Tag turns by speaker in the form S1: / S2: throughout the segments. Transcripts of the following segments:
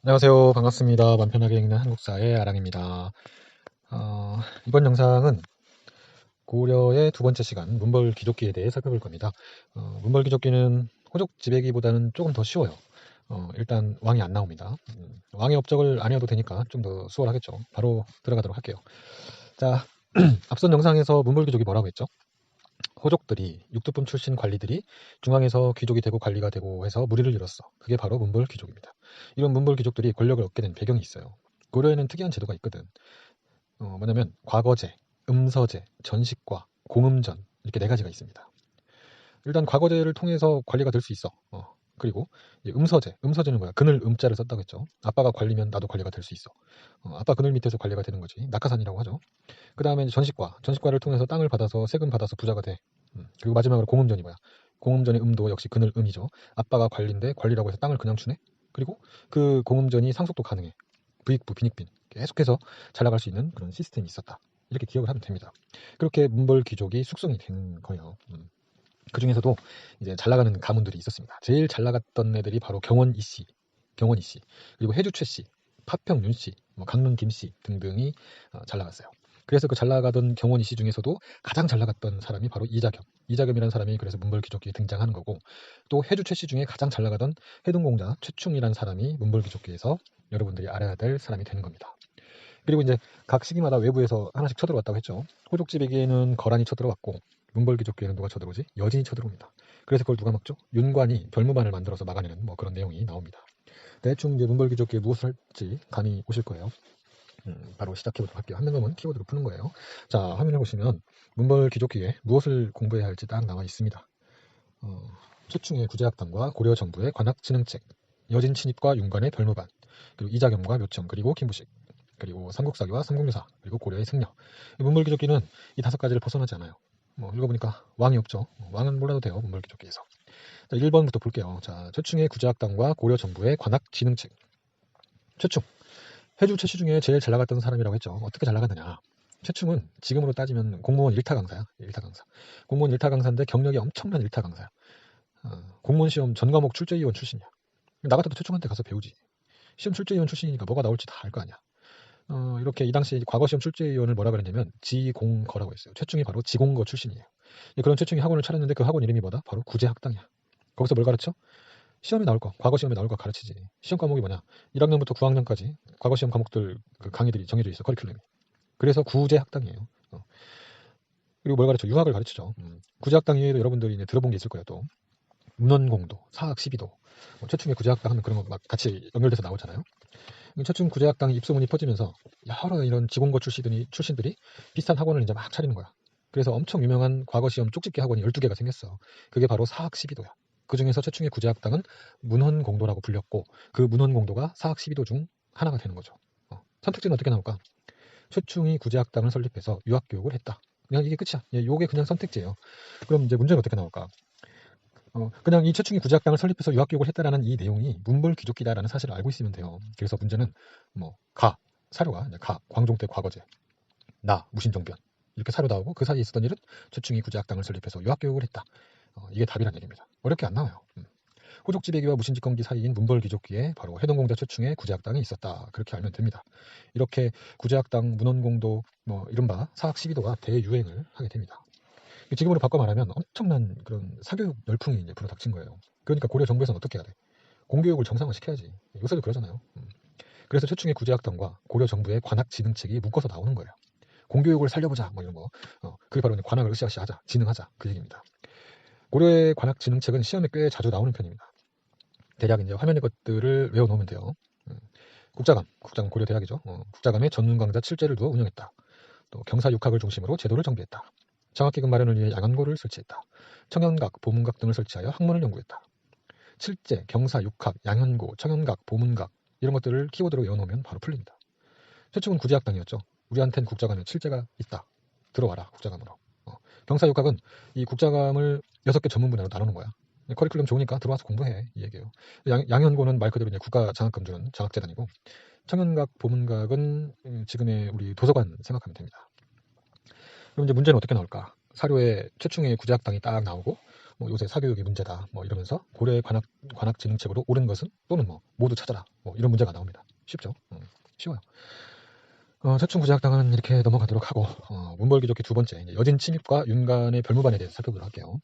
S1: 안녕하세요. 반갑습니다. 맘 편하게 읽는 한국사의 아랑입니다. 이번 영상은 고려의 두 번째 시간 문벌 귀족기에 대해 살펴볼 겁니다. 문벌 귀족기는 호족 지배기보다는 조금 더 쉬워요. 일단 왕이 안 나옵니다. 왕의 업적을 아니어도 되니까 좀 더 수월하겠죠. 바로 들어가도록 할게요. 자, 앞선 영상에서 문벌 귀족이 뭐라고 했죠? 호족들이 육두품 출신 관리들이 중앙에서 귀족이 되고 관리가 되고 해서 무리를 이뤘어. 그게 바로 문벌 귀족입니다. 이런 문벌 귀족들이 권력을 얻게 된 배경이 있어요. 고려에는 특이한 제도가 있거든. 뭐냐면 과거제, 음서제, 전식과, 공음전 이렇게 네 가지가 있습니다. 일단 과거제를 통해서 관리가 될 수 있어. 그리고 이제 음서제는 뭐야? 그늘 음자를 썼다고 했죠. 아빠가 관리면 나도 관리가 될 수 있어. 아빠 그늘 밑에서 관리가 되는 거지. 낙하산이라고 하죠. 그 다음에 전식과를 통해서 땅을 받아서 세금 받아서 부자가 돼. 그리고 마지막으로 공음전이 뭐야? 공음전의 음도 역시 그늘 음이죠. 아빠가 관리인데 관리라고 해서 땅을 그냥 주네? 그리고 그 공음전이 상속도 가능해. 부익부, 빈익빈 계속해서 잘 나갈 수 있는 그런 시스템이 있었다. 이렇게 기억을 하면 됩니다. 그렇게 문벌 귀족이 숙성이 된 거예요. 그 중에서도 이제 잘 나가는 가문들이 있었습니다. 제일 잘 나갔던 애들이 바로 경원 이씨, 그리고 해주 최씨, 파평 윤씨, 강릉 김씨 등등이 잘 나갔어요. 그래서 그 잘 나가던 경원 이씨 중에서도 가장 잘 나갔던 사람이 바로 이자겸이라는 사람이 그래서 문벌 귀족기에 등장하는 거고, 또 해주 최씨 중에 가장 잘 나가던 해동공자 최충이라는 사람이 문벌 귀족기에서 여러분들이 알아야 될 사람이 되는 겁니다. 그리고 이제 각 시기마다 외부에서 하나씩 쳐들어왔다고 했죠. 호족지배기에는 거란이 쳐들어왔고, 문벌귀족기에는 누가 쳐들어오지? 여진이 쳐들어옵니다. 그래서 그걸 누가 막죠? 윤관이 별무반을 만들어서 막아내는 그런 내용이 나옵니다. 대충 이제 문벌귀족기에 무엇을 할지 감이 오실 거예요. 바로 시작해보도록 할게요. 한 명은 키워드로 푸는 거예요. 자, 화면을 보시면 문벌귀족기에 무엇을 공부해야 할지 딱 나와 있습니다. 최충의 구제학당과 고려 정부의 관학진흥책, 여진 친입과 윤관의 별무반, 그리고 이자겸과 묘청, 그리고 김부식, 그리고 삼국사기와 삼국유사, 그리고 고려의 승려. 문벌귀족기는 이 다섯 가지를 벗어나지 않아요. 읽어보니까 왕이 없죠. 왕은 몰라도 돼요. 문벌귀족기에서. 자, 1번부터 볼게요. 자, 최충의 구제학당과 고려 정부의 관학진흥책. 최충. 해주 최씨 중에 제일 잘 나갔던 사람이라고 했죠. 어떻게 잘 나갔느냐. 최충은 지금으로 따지면 공무원 1타 강사야. 1타 강사. 공무원 1타 강사인데 경력이 엄청난 1타 강사야. 공무원 시험 전 과목 출제위원 출신이야. 나 같아도 최충한테 가서 배우지. 시험 출제위원 출신이니까 뭐가 나올지 다 알 거 아니야. 이렇게 이 당시 과거 시험 출제위원을 뭐라 그랬냐면 지공거라고 했어요. 최충이 바로 지공거 출신이에요. 그런 최충이 학원을 차렸는데 그 학원 이름이 뭐다? 바로 구제학당이야. 거기서 뭘 가르쳐? 시험에 나올 거, 과거 시험에 나올 거 가르치지. 시험 과목이 뭐냐? 1학년부터 9학년까지 과거 시험 과목들 그 강의들이 정해져 있어, 커리큘럼이. 그래서 구제학당이에요. 그리고 뭘 가르쳐? 유학을 가르치죠. 구제학당 이외에도 여러분들이 이제 들어본 게 있을 거예요. 또 문헌공도, 사학 12도, 최충의 구제학당 하면 그런 거 막 같이 연결돼서 나오잖아요. 최충 구제학당 입소문이 퍼지면서 여러 이런 지공고 출신들이 비슷한 학원을 이제 막 차리는 거야. 그래서 엄청 유명한 과거 시험 쪽집게 학원이 12개가 생겼어. 그게 바로 사학 12도야. 그 중에서 최충의 구제학당은 문헌공도라고 불렸고, 그 문헌공도가 사학 12도 중 하나가 되는 거죠. 선택지는 어떻게 나올까? 최충이 구제학당을 설립해서 유학교육을 했다. 그냥 이게 끝이야. 이게 그냥 선택지예요. 그럼 이제 문제는 어떻게 나올까? 그냥 이 최충이 구제학당을 설립해서 유학교육을 했다라는 이 내용이 문벌귀족기다라는 사실을 알고 있으면 돼요. 그래서 문제는 사료가 광종 때 과거제, 무신종변 이렇게 사료 나오고, 그 사이에 있었던 일은 최충이 구제학당을 설립해서 유학교육을 했다. 이게 답이란 얘기입니다. 어렵게 안 나와요. 호족지배기와 무신집권기 사이인 문벌귀족기에 바로 해동공자 최충의 구제학당이 있었다. 그렇게 알면 됩니다. 이렇게 구제학당, 문헌공도, 이른바 사학 12도가 대유행을 하게 됩니다. 지금으로 바꿔 말하면 엄청난 그런 사교육 열풍이 이제 불어닥친 거예요. 그러니까 고려 정부에서는 어떻게 해야 돼? 공교육을 정상화시켜야지. 요새도 그러잖아요. 그래서 최충의 구제학당과 고려 정부의 관학진흥책이 묶어서 나오는 거예요. 공교육을 살려보자, 이런 거. 그게 바로 관학을 으쌰으쌰하자, 진흥하자, 그 얘기입니다. 고려의 관학진흥책은 시험에 꽤 자주 나오는 편입니다. 대략 이제 화면의 것들을 외워놓으면 돼요. 국자감 고려 대학이죠. 국자감에 전문강자 7제를 두어 운영했다. 또 경사육학을 중심으로 제도를 정비했다. 장학기금 마련을 위해 양안고를 설치했다. 청연각, 보문각 등을 설치하여 학문을 연구했다. 칠제, 경사, 육학, 양현고, 청연각, 보문각 이런 것들을 키워드로 외워놓으면 바로 풀립니다. 최충은 구제학당이었죠. 우리한텐 국자감에 칠제가 있다. 들어와라, 국자감으로. 경사, 육학은 이 국자감을 6개 전문 분야로 나누는 거야. 커리큘럼 좋으니까 들어와서 공부해, 이 얘기예요. 양현고는 말 그대로 이제 국가 장학금 주는 장학재단이고, 청연각, 보문각은 지금의 우리 도서관 생각하면 됩니다. 그럼 이제 문제는 어떻게 나올까? 사료에 최충의 구제학당이 딱 나오고, 요새 사교육이 문제다, 이러면서 고려의 관학진흥책으로 옳은 것은, 또는 모두 찾아라, 뭐 이런 문제가 나옵니다. 쉽죠? 쉬워요. 최충구제학당은 이렇게 넘어가도록 하고 문벌귀족기 두 번째 이제 여진 침입과 윤간의 별무반에 대해서 살펴보도록 할게요.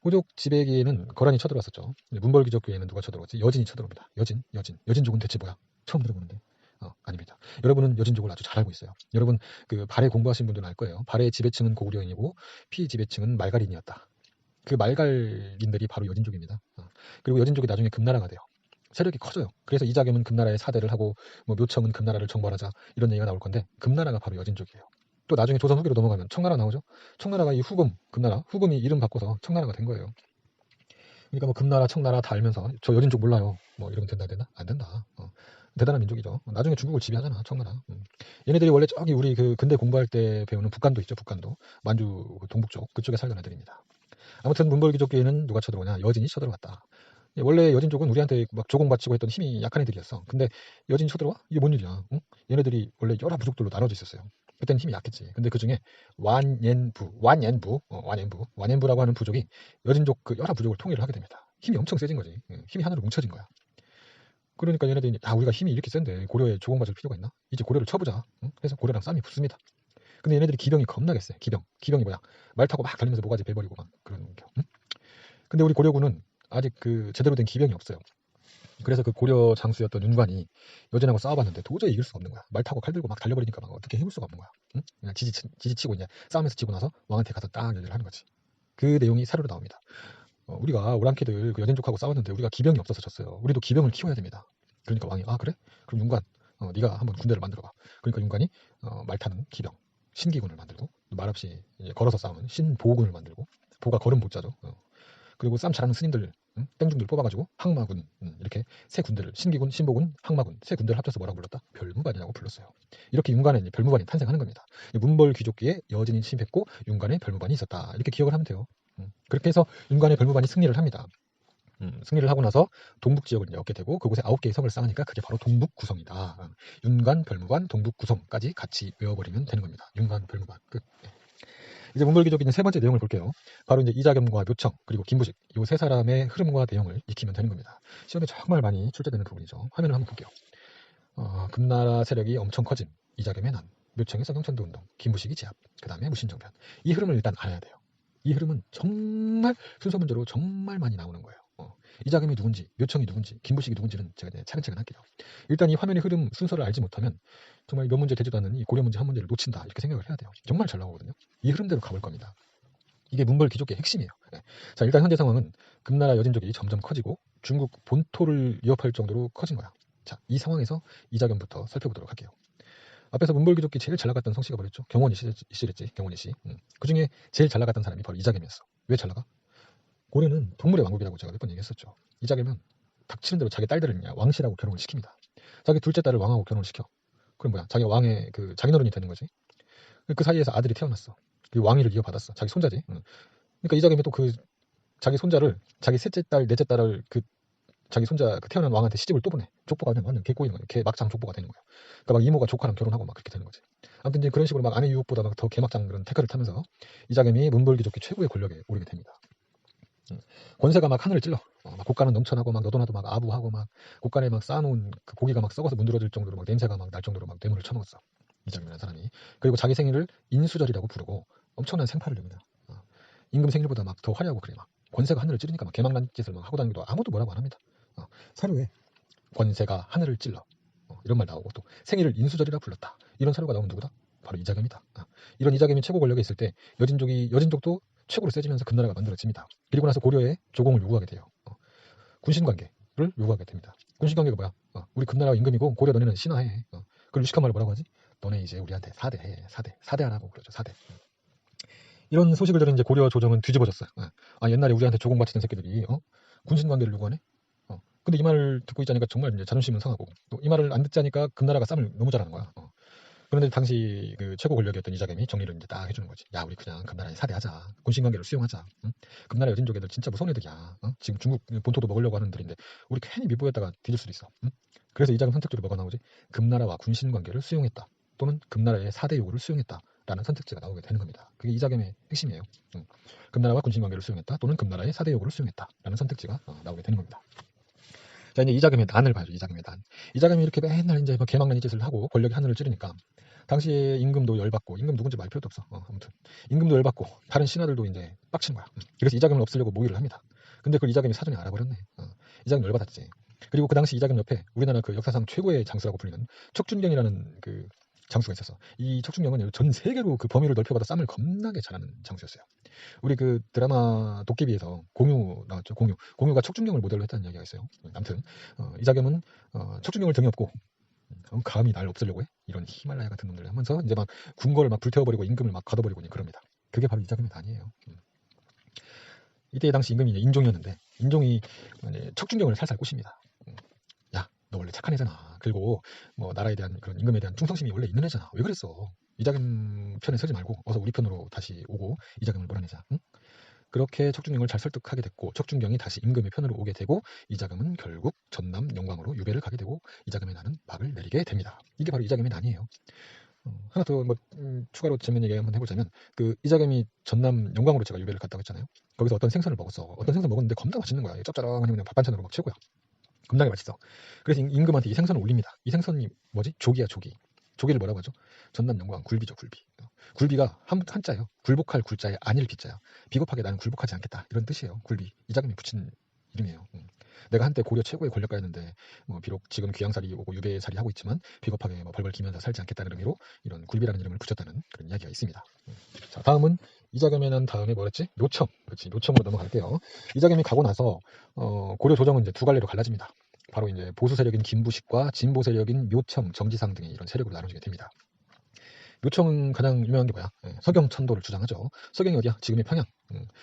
S1: 호족 지배기에는 거란이 쳐들어왔었죠. 문벌귀족기에는 누가 쳐들어왔지? 여진이 쳐들어옵니다. 여진족은 대체 뭐야? 처음 들어보는데. 아닙니다. 여러분은 여진족을 아주 잘 알고 있어요. 여러분 그 발해 공부하신 분들은 알 거예요. 발해의 지배층은 고구려인이고 피지배층은 말갈인이었다. 그 말갈인들이 바로 여진족입니다. 그리고 여진족이 나중에 금나라가 돼요. 세력이 커져요. 그래서 이자겸은 금나라의 사대를 하고 뭐 묘청은 금나라를 정벌하자 이런 얘기가 나올 건데 금나라가 바로 여진족이에요. 또 나중에 조선 후기로 넘어가면 청나라 나오죠. 청나라가 이 후금 금나라 후금이 이름 바꿔서 청나라가 된 거예요. 그러니까 뭐 금나라 청나라 다 알면서 저 여진족 몰라요 뭐 이러면 된다 안 된다. 대단한 민족이죠. 나중에 중국을 지배하잖아 청나라. 얘네들이 원래 저기 우리 그 근대 공부할 때 배우는 북간도 있죠. 북간도 만주 동북쪽 그쪽에 살던 애들입니다. 아무튼 문벌귀족기에는 누가 쳐들어오냐? 여진이 쳐들어왔다. 원래 여진족은 우리한테 막 조공바치고 했던 힘이 약한 애들이었어. 근데 여진이 쳐들어와? 이게 뭔 일이야? 응? 얘네들이 원래 여러 부족들로 나눠져 있었어요. 그때는 힘이 약했지. 근데 그 중에 완옌부라고 하는 부족이 여진족 그 여러 부족을 통일을 하게 됩니다. 힘이 엄청 세진 거지. 힘이 하나로 뭉쳐진 거야. 그러니까 얘네들이 우리가 힘이 이렇게 센데 고려에 조공받을 필요가 있나? 이제 고려를 쳐보자. 해서 고려랑 싸움이 붙습니다. 근데 얘네들이 기병이 겁나게 세. 기병이 뭐야? 말 타고 막 달리면서 모가지 베버리고 막 그런 겨. 근데 우리 고려군은 아직 그 제대로 된 기병이 없어요. 그래서 그 고려 장수였던 윤관이 여진하고 싸워봤는데 도저히 이길 수가 없는 거야. 말 타고 칼 들고 막 달려버리니까 막 어떻게 해볼 수가 없는 거야. 그냥 지지치고 이제 싸움에서 지고 나서 왕한테 가서 딱 얘기를 하는 거지. 그 내용이 사료로 나옵니다. 우리가 오랑캐들 그 여진족하고 싸웠는데 우리가 기병이 없어서 졌어요. 우리도 기병을 키워야 됩니다. 그러니까 왕이 그래? 그럼 윤관 네가 한번 군대를 만들어봐. 그러니까 윤관이 말 타는 기병 신기군을 만들고 말없이 걸어서 싸우는 신보군을 만들고 보가 걸음 보자죠. 그리고 싸움 잘하는 스님들 땡중들 뽑아가지고 항마군 이렇게 세 군대를 신기군, 신보군, 항마군 세 군대를 합쳐서 뭐라고 불렀다? 별무반이라고 불렀어요. 이렇게 윤관에 별무반이 탄생하는 겁니다. 문벌 귀족기에 여진이 침입했고 윤관에 별무반이 있었다. 이렇게 기억을 하면 돼요. 그렇게 해서 윤관의 별무반이 승리를 합니다. 승리를 하고 나서 동북 지역을 이제 얻게 되고 그곳에 9개의 성을 쌓으니까 그게 바로 동북구성이다. 윤관, 별무반, 동북구성까지 같이 외워버리면 되는 겁니다. 윤관, 별무반 끝. 이제 문벌귀족기는 세 번째 내용을 볼게요. 바로 이제 이자겸과 묘청 그리고 김부식 이 세 사람의 흐름과 내용을 익히면 되는 겁니다. 시험에 정말 많이 출제되는 부분이죠. 화면을 한번 볼게요. 금나라 세력이 엄청 커진 이자겸의 난, 묘청의 서경천도 운동, 김부식이 제압, 그 다음에 무신정변. 이 흐름을 일단 알아야 돼요. 이 흐름은 정말 순서 문제로 정말 많이 나오는 거예요. 이자겸이 누군지, 묘청이 누군지, 김부식이 누군지는 제가 이제 차근차근 할게요. 일단 이 화면의 흐름 순서를 알지 못하면 정말 몇 문제 되지도 않는 이 고려 문제 한 문제를 놓친다 이렇게 생각을 해야 돼요. 정말 잘 나오거든요. 이 흐름대로 가볼 겁니다. 이게 문벌귀족의 핵심이에요. 자, 일단 현재 상황은 금나라 여진족이 점점 커지고 중국 본토를 위협할 정도로 커진 거야. 자, 이 상황에서 이자겸부터 살펴보도록 할게요. 앞에서 문벌귀족기 제일 잘 나갔던 성씨가 뭐랬죠? 경원이 씨랬지. 경원이 씨. 그 중에 제일 잘 나갔던 사람이 바로 이자겸이었어. 왜 잘 나가? 고려는 동물의 왕국이라고 제가 몇 번 얘기했었죠. 이자겸은 닥치는 대로 자기 딸들을 왕씨라고 결혼을 시킵니다. 자기 둘째 딸을 왕하고 결혼을 시켜. 그럼 뭐야? 자기가 왕의 그 장인어른이 되는 거지. 그 사이에서 아들이 태어났어. 그 왕위를 이어받았어. 자기 손자지. 그러니까 이자겸이 또 그 자기 손자를 자기 셋째 딸, 넷째 딸을 그 자기 손자 그 태어난 왕한테 시집을 또 보내. 족보가 그냥 완전 개꼬이는 거예요. 개 막장 족보가 되는 거예요. 그러니까 막 이모가 조카랑 결혼하고 막 그렇게 되는 거지. 아무튼 이제 그런 식으로 막 아내 유혹보다 막 더 개막장 그런 태클을 타면서 이자겸이 문벌귀족기 최고의 권력에 오르게 됩니다. 권세가 막 하늘을 찔러. 막 곡간은 넘쳐나고 막 너도나도 막 아부하고 막 곡간에 막 쌓아놓은 그 고기가 막 썩어서 문드러질 정도로 막 냄새가 막 날 정도로 막 뇌물을 쳐먹었어. 이자겸이라는 사람이. 그리고 자기 생일을 인수절이라고 부르고 엄청난 생파를 냅니다. 임금 생일보다 막 더 화려하고 그래 막 권세가 하늘을 찌르니까 막 개망난 짓을 막 하고 다니기도 아무도 뭐라고 안 합니다. 사료에 권세가 하늘을 찔러 이런 말 나오고 또 생일을 인수절이라 불렀다. 이런 사료가 나오면 누구다? 바로 이자겸이다. 이런 이자겸이 최고 권력에 있을 때 여진족도 최고로 세지면서 금나라가 만들어집니다. 그리고 나서 고려에 조공을 요구하게 돼요. 군신관계를 요구하게 됩니다. 군신관계가 뭐야? 우리 금나라 임금이고 고려 너네는 신하해. 그걸 유식한 말로 뭐라고 하지? 너네 이제 우리한테 사대해. 사대하라고 그러죠. 사대. 이런 소식을 들은 이제 고려 조정은 뒤집어졌어요. 옛날에 우리한테 조공 바치던 새끼들이 군신관계를 요구하네. 근데 이 말을 듣고 있자니까 정말 이제 자존심은 상하고 또 이 말을 안 듣자니까 금나라가 쌈을 너무 잘하는 거야. 그런데 당시 그 최고 권력이었던 이자겸이 정리를 이제 딱 해주는 거지. 야, 우리 그냥 금나라에 사대하자. 군신관계를 수용하자. 금나라 여진족 애들 진짜 무서운 애들이야. 지금 중국 본토도 먹으려고 하는 애들인데 우리 괜히 밑보였다가 뒤질 수도 있어. 그래서 이자겸 선택지로 뭐가 나오지? 금나라와 군신관계를 수용했다. 또는 금나라의 사대 요구를 수용했다. 라는 선택지가 나오게 되는 겁니다. 그게 이자겸의 핵심이에요. 금나라와 군신관계를 수용했다. 또는 금나라의 사대 요구를 수용했다. 라는 선택지가 나오게 되는 겁니다. 자, 이제 이자겸의 난을 봐야죠. 이자겸의 난. 이자겸이 이렇게 맨날 이제 뭐 개망나니 짓을 하고 권력의 하늘을 찌르니까 당시에 임금도 열받고, 임금 누군지 말 필요도 없어. 아무튼 임금도 열받고 다른 신하들도 이제 빡친 거야. 그래서 이자겸을 없애려고 모의를 합니다. 근데 그걸 이자겸이 사전에 알아버렸네. 이자겸 열받았지. 그리고 그 당시 이자겸 옆에 우리나라 그 역사상 최고의 장수라고 불리는 척준경이라는 그 장수가 있었어. 이 척준경은 전 세계로 그 범위를 넓혀가다 쌈을 겁나게 잘하는 장수였어요. 우리 그 드라마 도깨비에서 공유 나왔죠. 공유가 척준경을 모델로 했다는 이야기가 있어요. 아무튼 이자겸은 척준경을 등에 업고 감히 날 없애려고 해? 이런 히말라야 같은 놈들 하면서 이제 막 궁궐을 막 불태워버리고 임금을 막 가둬버리고 그럽니다. 그게 바로 이자겸의 난이에요. 이때 당시 임금이 인종이었는데 인종이 척준경을 살살 꼬십니다. 야, 너 원래 착한 애잖아. 그리고 뭐 나라에 대한 그런 임금에 대한 충성심이 원래 있는 애잖아. 왜 그랬어? 이자겸 편에 서지 말고 어서 우리 편으로 다시 오고 이자겸을 몰아내자. 응? 그렇게 척준경을 잘 설득하게 됐고 척준경이 다시 임금의 편으로 오게 되고 이자겸은 결국 전남 영광으로 유배를 가게 되고 이자겸의 난은 막을 내리게 됩니다. 이게 바로 이자겸의 난이에요. 하나 더 뭐 추가로 재밌는 얘기 한번 해보자면 그 이자겸이 전남 영광으로 제가 유배를 갔다고 했잖아요. 거기서 어떤 생선을 먹었어. 어떤 생선 먹었는데 겁나 맛있는 거야. 짭짤하니 그냥 밥 반찬으로 막 최고야. 겁나게 맛있어. 그래서 임금한테 이 생선을 올립니다. 이 생선이 뭐지? 조기야, 조기. 조기를 뭐라고 하죠? 전남 영광 굴비죠, 굴비. 굴비가 한자예요. 굴복할 굴자에 아닐 비자야. 비겁하게 나는 굴복하지 않겠다. 이런 뜻이에요. 굴비. 이자겸이 붙인 이름이에요. 내가 한때 고려 최고의 권력가였는데 뭐 비록 지금 귀양살이 오고 유배살이 하고 있지만 비겁하게 뭐 벌벌 기면서 살지 않겠다는 의미로 이런 굴비라는 이름을 붙였다는 그런 이야기가 있습니다. 자, 다음은 이자겸의 난 다음에 뭐였지? 노청. 그렇지. 노청으로 넘어갈게요. 이자겸이 가고 나서 고려 조정은 이제 두 갈래로 갈라집니다. 바로 이제 보수 세력인 김부식과 진보 세력인 묘청, 정지상 등의 이런 세력으로 나눠지게 됩니다. 묘청은 가장 유명한 게 뭐야? 서경천도를 주장하죠. 서경이 어디야? 지금의 평양.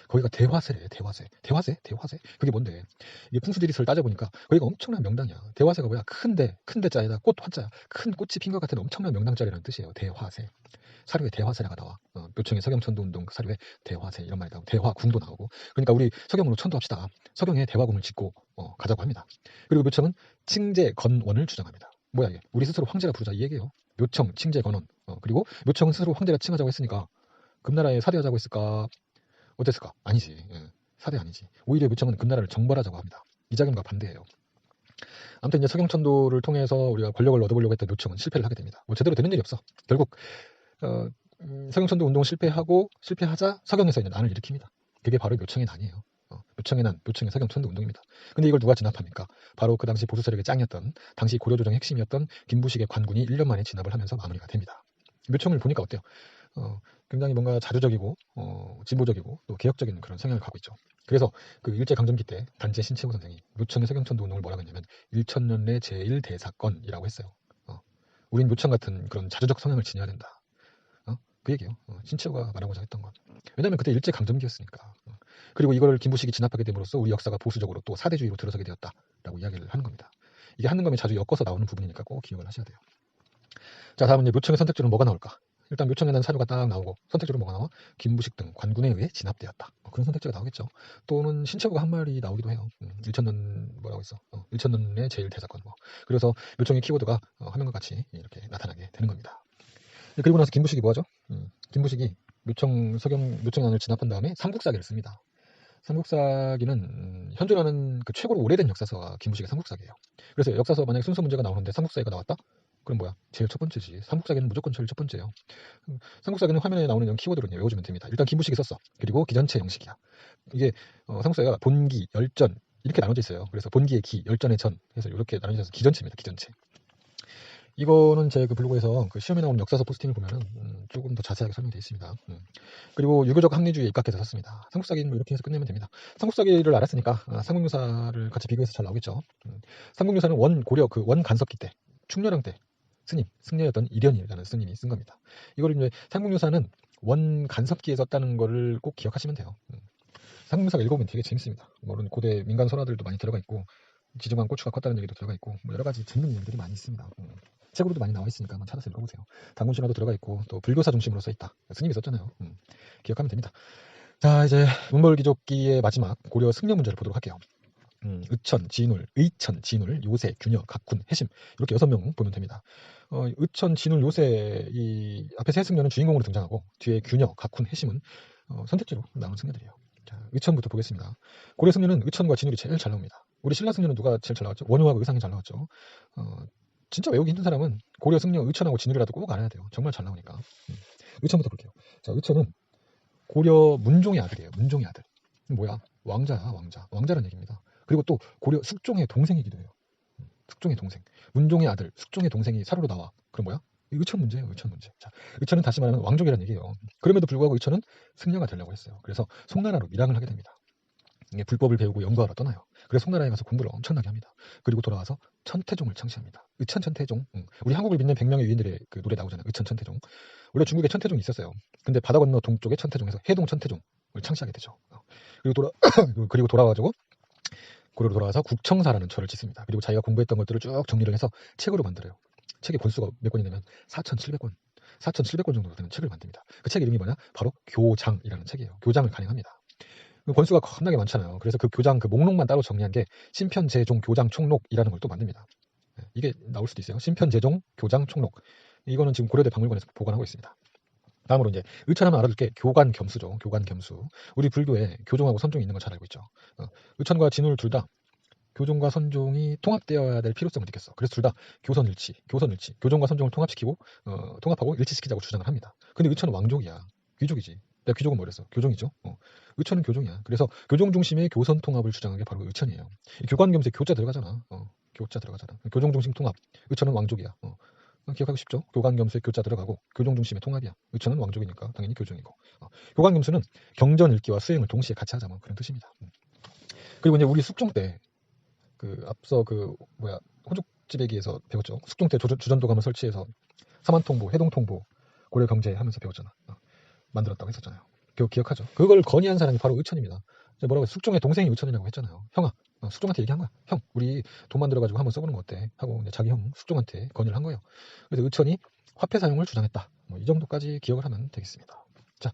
S1: 거기가 대화세래, 대화세. 대화세? 대화세? 그게 뭔데? 이게 풍수지리서를 따져보니까 거기가 엄청난 명당이야. 대화세가 뭐야? 큰데, 큰데 자에다 꽃 화자야. 큰 꽃이 핀 것 같은 엄청난 명당자리라는 뜻이에요. 대화세. 사료에 대화세라가 나와. 묘청의 서경천도 운동 그 사료에 대화세 이런 말이 나오고 대화궁도 나오고. 그러니까 우리 서경으로 천도합시다. 서경에 대화궁을 짓고 가자고 합니다. 그리고 묘청은 칭제건원을 주장합니다. 뭐야 이게? 우리 스스로 황제라 부르자 이 얘기예요. 묘청, 칭제건원. 그리고 묘청은 스스로 황제라 칭하자고 했으니까 금나라에 사대하자고 했을까? 어땠을까? 아니지. 사대 아니지. 오히려 묘청은 금나라를 정벌하자고 합니다. 이자겸과 반대예요. 아무튼 이제 서경천도를 통해서 우리가 권력을 얻어보려고 했던 묘청은 실패를 하게 됩니다. 뭐 제대로 되는 일이 없어. 결국 서경천도 운동을 실패하자 서경에서 이제 난을 일으킵니다. 그게 바로 묘청의 난이에요. 묘청의 난, 묘청의 서경천도 운동입니다. 근데 이걸 누가 진압합니까? 바로 그 당시 보수 세력의 짱이었던 당시 고려조정의 핵심이었던 김부식의 관군이 1년 만에 진압을 하면서 마무리가 됩니다. 묘청을 보니까 어때요? 굉장히 뭔가 자주적이고 진보적이고 또 개혁적인 그런 성향을 갖고 있죠. 그래서 그 일제강점기 때 단재 신채호 선생이 묘청의 서경천도 운동을 뭐라고 했냐면 일천년내 제1대사건이라고 했어요. 우린 묘청 같은 그런 자주적 성향을 지녀야 된다. 그 얘기예요. 신채호가 말하고자 했던 건. 왜냐하면 그때 일제강점기였으니까. 그리고 이걸 김부식이 진압하게 됨으로써 우리 역사가 보수적으로 또 사대주의로 들어서게 되었다라고 이야기를 하는 겁니다. 이게 한능검에 자주 엮어서 나오는 부분이니까 꼭 기억을 하셔야 돼요. 자, 다음은 이제 묘청의 선택지로는 뭐가 나올까? 일단 묘청에 대한 사료가 딱 나오고 선택지로 뭐가 나와? 김부식 등 관군에 의해 진압되었다. 그런 선택지가 나오겠죠. 또는 신채호가 한 말이 나오기도 해요. 일천년 뭐라고 했어? 일천년의 제1대사건 뭐. 그래서 묘청의 키워드가 화면과 같이 이렇게 나타나게 되는 겁니다. 그리고 나서 김부식이 뭐하죠? 김부식이 묘청안을 진압한 다음에 삼국사기를 씁니다. 삼국사기는 현존하는 그 최고로 오래된 역사서가 김부식의 삼국사기예요. 그래서 역사서 만약에 순서 문제가 나오는데 삼국사기가 나왔다? 그럼 뭐야? 제일 첫 번째지. 삼국사기는 무조건 제일 첫 번째예요. 삼국사기는 화면에 나오는 이런 키워드로 외워주면 됩니다. 일단 김부식이 썼어. 그리고 기전체 형식이야. 이게 삼국사기가 본기, 열전 이렇게 나눠져 있어요. 그래서 본기의 기, 열전의 전 해서 이렇게 나눠져 있어서 기전체입니다. 기전체. 이거는 제 그 블로그에서 그 시험에 나오는 역사서 포스팅을 보면은 조금 더 자세하게 설명되어 있습니다. 그리고 유교적 합리주의에 입각해서 썼습니다. 삼국사기는 뭐 이렇게 해서 끝내면 됩니다. 삼국사기를 알았으니까 삼국유사를 같이 비교해서 잘 나오겠죠. 삼국유사는 원 고려 그 원 간섭기 때 충렬왕 때 스님 승려였던 이련이라는 스님이 쓴 겁니다. 이걸 이제 삼국유사는 원 간섭기에 썼다는 거를 꼭 기억하시면 돼요. 삼국유사가 읽어보면 되게 재밌습니다. 물론 고대 민간 설화들도 많이 들어가 있고 지중한 고추가 컸다는 얘기도 들어가 있고 뭐 여러 가지 재밌는 일들이 많이 있습니다. 책으로도 많이 나와 있으니까 한번 찾아서 읽어보세요. 단군신화도 들어가 있고 또 불교사 중심으로 써 있다. 스님이 썼잖아요. 기억하면 됩니다. 자, 이제 문벌귀족기의 마지막 고려 승려 문제를 보도록 할게요. 의천, 진울, 요새, 균여, 각군, 해심 이렇게 6명 보면 됩니다. 의천, 진울, 요새 이 앞에 세 승려는 주인공으로 등장하고 뒤에 균여, 각군, 해심은 선택지로 나온 승려들이에요. 자, 의천부터 보겠습니다. 고려 승려는 의천과 진울이 제일 잘 나옵니다. 우리 신라 승려는 누가 제일 잘 나왔죠? 원효하고 의상이 잘 나왔죠. 진짜 외우기 힘든 사람은 고려 승려 의천하고 진울이라도 꼭 알아야 돼요. 정말 잘 나오니까. 의천부터 볼게요. 자, 의천은 고려 문종의 아들이에요. 문종의 아들. 뭐야? 왕자야, 왕자. 왕자라는 얘기입니다. 그리고 또 고려 숙종의 동생이기도 해요. 숙종의 동생. 문종의 아들, 숙종의 동생이 사로로 나와. 그럼 뭐야? 의천 문제예요. 의천 문제. 자, 의천은 다시 말하면 왕족이라는 얘기예요. 그럼에도 불구하고 의천은 승려가 되려고 했어요. 그래서 송나라로 밀항을 하게 됩니다. 이게 불법을 배우고 연구하러 떠나요. 그래서 송나라에 가서 공부를 엄청나게 합니다. 그리고 돌아와서 천태종을 창시합니다. 의천 천태종. 우리 한국을 빛낸 100명의 위인들의 그 노래 나오잖아요. 의천 천태종. 원래 중국에 천태종이 있었어요. 근데 바다 건너 동쪽에 천태종에서 해동 천태종을 창시하게 되죠. 그리고 돌아와가지고 고려로 돌아와서 국청사라는 절을 짓습니다. 그리고 자기가 공부했던 것들을 쭉 정리를 해서 책으로 만들어요. 책의 권수가 몇 권이냐면 4,700권. 4,700권 정도 되는 책을 만듭니다. 그 책 이름이 뭐냐? 바로 교장이라는 책이에요. 교장을 간행합니다. 권수가 겁나게 많잖아요. 그래서 그 교장 그 목록만 따로 정리한 게 신편제종 교장 총록이라는 걸 또 만듭니다. 이게 나올 수도 있어요. 신편제종 교장 총록. 이거는 지금 고려대 박물관에서 보관하고 있습니다. 다음으로 이제 의천하면 알아둘 게 교관겸수죠. 교관겸수. 우리 불교에 교종하고 선종이 있는 걸 잘 알고 있죠. 의천과 진울 둘 다 교종과 선종이 통합되어야 될 필요성을 느꼈어. 그래서 둘 다 교선일치. 교종과 선종을 통합시키고 통합하고 일치시키자고 주장을 합니다. 근데 의천은 왕족이야. 귀족이지. 내가 귀족은 뭐랬어? 교종이죠. 의천은 교종이야. 그래서 교종 중심의 교선 통합을 주장한 게 바로 의천이에요. 교관겸수에 교자 들어가잖아. 교자 들어가잖아. 교종 중심 통합. 의천은 왕족이야. 기억하고 싶죠? 교관겸수에 교자 들어가고 교종 중심의 통합이야. 의천은 왕족이니까 당연히 교종이고. 교관겸수는 경전 읽기와 수행을 동시에 같이 하자 뭐 그런 뜻입니다. 그리고 이제 우리 숙종 때 그 앞서 호족지배기에서 배웠죠. 숙종 때 주전도감을 설치해서 사만통보, 해동통보, 고려경제 하면서 배웠잖아. 만들었다고 했었잖아요. 기억하죠? 그걸 건의한 사람이 바로 의천입니다. 뭐라고 숙종의 동생이 의천이라고 했잖아요. 형아, 숙종한테 얘기한 거야. 형, 우리 돈 만들어가지고 한번 써보는 거 어때? 하고 자기 형 숙종한테 건의를 한 거예요. 그래서 의천이 화폐 사용을 주장했다. 이 정도까지 기억을 하면 되겠습니다. 자,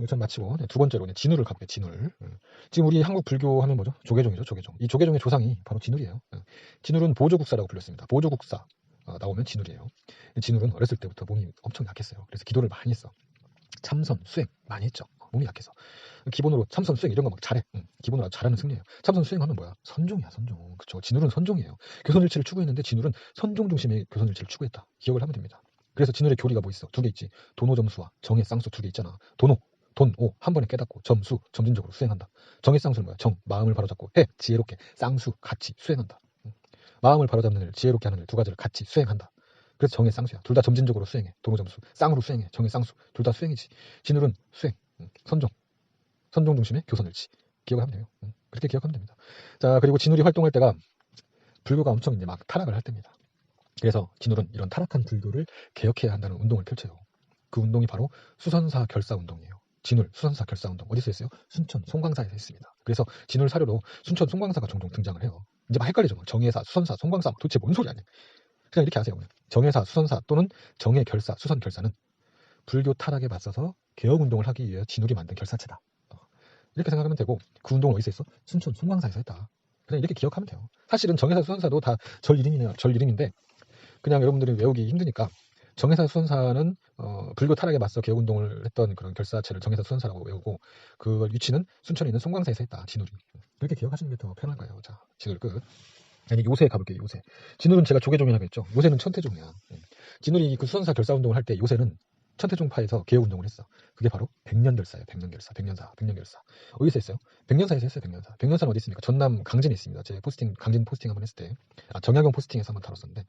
S1: 의천 마치고 두 번째로 진울을 가볼게요. 진울. 지금 우리 한국 불교 하면 뭐죠? 조계종이죠. 조계종. 이 조계종의 조상이 바로 진울이에요. 진울은 보조국사라고 불렸습니다. 보조국사 나오면 진울이에요. 진울은 어렸을 때부터 몸이 엄청 약했어요. 그래서 기도를 많이 했어. 참선, 수행 많이 했죠. 몸이 약해서. 기본으로 참선, 수행 이런 거 막 잘해. 기본으로 아주 잘하는 승려예요. 참선, 수행하면 뭐야? 선종이야, 선종. 그쵸. 진울은 선종이에요. 교선일치를 추구했는데 진울은 선종 중심의 교선일치를 추구했다. 기억을 하면 됩니다. 그래서 진울의 교리가 뭐 있어? 두 개 있지. 도노점수와 정의 쌍수 두 개 있잖아. 돈오 한 번에 깨닫고 점수 점진적으로 수행한다. 정의 쌍수는 뭐야? 정 마음을 바로잡고 해 지혜롭게 쌍수 같이 수행한다. 마음을 바로잡는 일, 지혜롭게 하는 일 두 가지를 같이 수행한다. 그래서 정의 쌍수야. 둘 다 점진적으로 수행해. 도노점수 쌍으로 수행해. 정의 쌍수 둘 다 수행이지. 진울은 수행, 선종 중심의 교선일치. 기억을 하면 돼요. 그렇게 기억하면 됩니다. 자, 그리고 진울이 활동할 때가 불교가 엄청 이제 막 타락을 할 때입니다. 그래서 진울은 이런 타락한 불교를 개혁해야 한다는 운동을 펼쳐요. 그 운동이 바로 수선사 결사 운동이에요. 진울 수선사 결사 운동 어디서 했어요? 순천 송광사에서 했습니다. 그래서 진울 사료로 순천 송광사가 종종 등장을 해요. 이제 막 헷갈리죠. 정예사, 수선사, 송광사 도대체 뭔 소리 아니야? 그냥 이렇게 하세요. 정예사, 수선사 또는 정예 결사, 수선 결사는 불교 타락에 맞서서 개혁 운동을 하기 위해 진울이 만든 결사체다. 이렇게 생각하면 되고 그 운동은 어디서 했어? 순천 송광사에서 했다. 그냥 이렇게 기억하면 돼요. 사실은 정예사, 수선사도 다 절 이름이네요. 절 이름인데 그냥 여러분들이 외우기 힘드니까 정예사 수선사는 불교 타락에 맞서 개혁운동을 했던 그런 결사체를 정예사 수선사라고 외우고 그걸 위치는 순천에 있는 송광사에서 했다. 진울이. 이렇게 기억하시는 게 더 편할 거예요. 자, 진울 끝. 아니 요새 가볼게요. 요새. 진울은 제가 조계종이라고 했죠. 요새는 천태종이야. 진울이 그 수선사 결사운동을 할 때 요새는 천태종파에서 개혁운동을 했어. 그게 바로 백년결사예요. 백년결사. 어디서 했어요? 백년사에서 했어요. 백년사는 어디 있습니까? 전남 강진에 있습니다. 제 강진 포스팅 한번 했을 때 정약용 포스팅에서 한번 다뤘었는데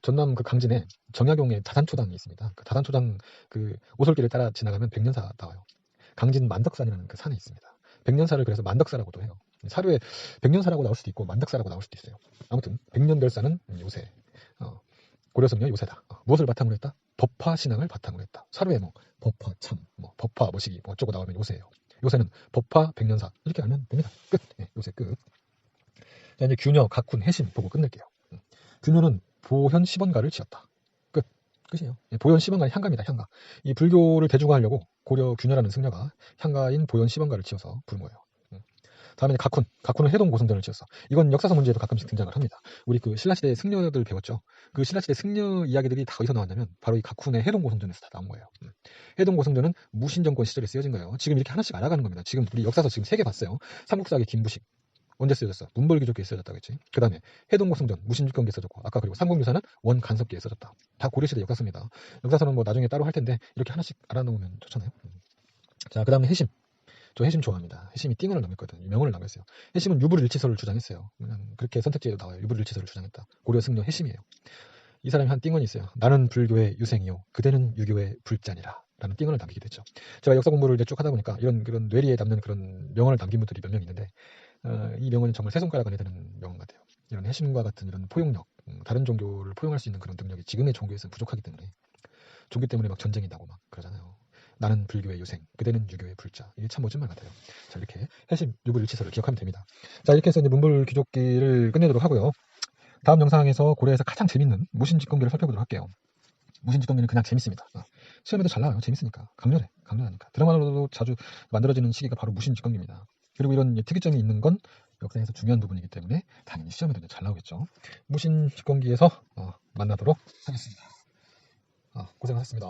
S1: 전남 그 강진에 정약용의 다산초당이 있습니다. 그 다산초당 그 오솔길을 따라 지나가면 백년사 나와요. 강진 만덕산이라는 그 산에 있습니다. 백년사를 그래서 만덕사라고도 해요. 사료에 백년사라고 나올 수도 있고 만덕사라고 나올 수도 있어요. 아무튼 백년결사는 요새 고려성녀 요새다. 무엇을 바탕으로 했다? 법화 신앙을 바탕으로 했다. 사료에 법화 참, 법화 뭐시기 어쩌고 나오면 요새예요. 요새는 법화 백년사 이렇게 알면 됩니다. 끝. 요새 끝. 자, 이제 균여, 각훈, 해심 보고 끝낼게요. 균여는 보현 10원가를 지었다. 끝이에요. 보현 10원가는 향가입니다. 향가. 이 불교를 대중화하려고 고려 균여라는 승려가 향가인 보현 10원가를 지어서 부른 거예요. 다음에 각훈은 해동 고성전을 지었어. 이건 역사서 문제에도 가끔씩 등장을 합니다. 우리 그 신라시대 승려들 배웠죠. 그 신라시대 승려 이야기들이 다 어디서 나왔냐면 바로 이 각훈의 해동 고성전에서 다 나온 거예요. 해동 고성전은 무신정권 시절에 쓰여진 거예요. 지금 이렇게 하나씩 알아가는 겁니다. 지금 우리 역사서 지금 3개 봤어요. 삼국사기 김부식, 언제 쓰여졌어? 문벌귀족기에 쓰여졌다고 했지. 그 다음에 해동곡성전 무신직권기에 써졌고, 아까 그리고 삼국유사는 원간섭기에 써졌다. 다 고려시대 역사서입니다. 역사서는 뭐 나중에 따로 할 텐데 이렇게 하나씩 알아놓으면 좋잖아요. 자, 그 다음에 해심. 저 해심 좋아합니다. 해심이 띵언을 남겼거든. 명언을 남겼어요. 해심은 유불일치설을 주장했어요. 그냥 그렇게 선택지에도 나와요. 유불일치설을 주장했다. 고려 승려 해심이에요. 이 사람이 한 띵언이 있어요. 나는 불교의 유생이요, 그대는 유교의 불자니라. 라는 띵언을 남기게 됐죠. 제가 역사 공부를 이제 쭉 하다 보니까 이런 그런 뇌리에 남는 그런 명언을 남긴 분들이 몇 명 있는데, 이 명언은 정말 세 손가락 안에 드는 명언 같아요. 이런 해심과 같은 이런 포용력, 다른 종교를 포용할 수 있는 그런 능력이 지금의 종교에서는 부족하기 때문에, 종교 때문에 막 전쟁이 나고 막 그러잖아요. 나는 불교의 유생, 그대는 유교의 불자. 이게 참 멋진 말 같아요. 자, 이렇게 해심 유불일치설을 기억하면 됩니다. 자, 이렇게 해서 이제 문불귀족기를 끝내도록 하고요. 다음 영상에서 고려에서 가장 재밌는 무신직공기를 살펴보도록 할게요. 무신직공기는 그냥 재밌습니다. 시험에도 잘 나와요. 재밌으니까. 강렬하니까. 드라마로도 자주 만들어지는 시기가 바로 무신직공기입니다. 그리고 이런 특이점이 있는 건 역사에서 중요한 부분이기 때문에 당연히 시험에도 잘 나오겠죠. 무신직공기에서 만나도록 하겠습니다. 고생하셨습니다.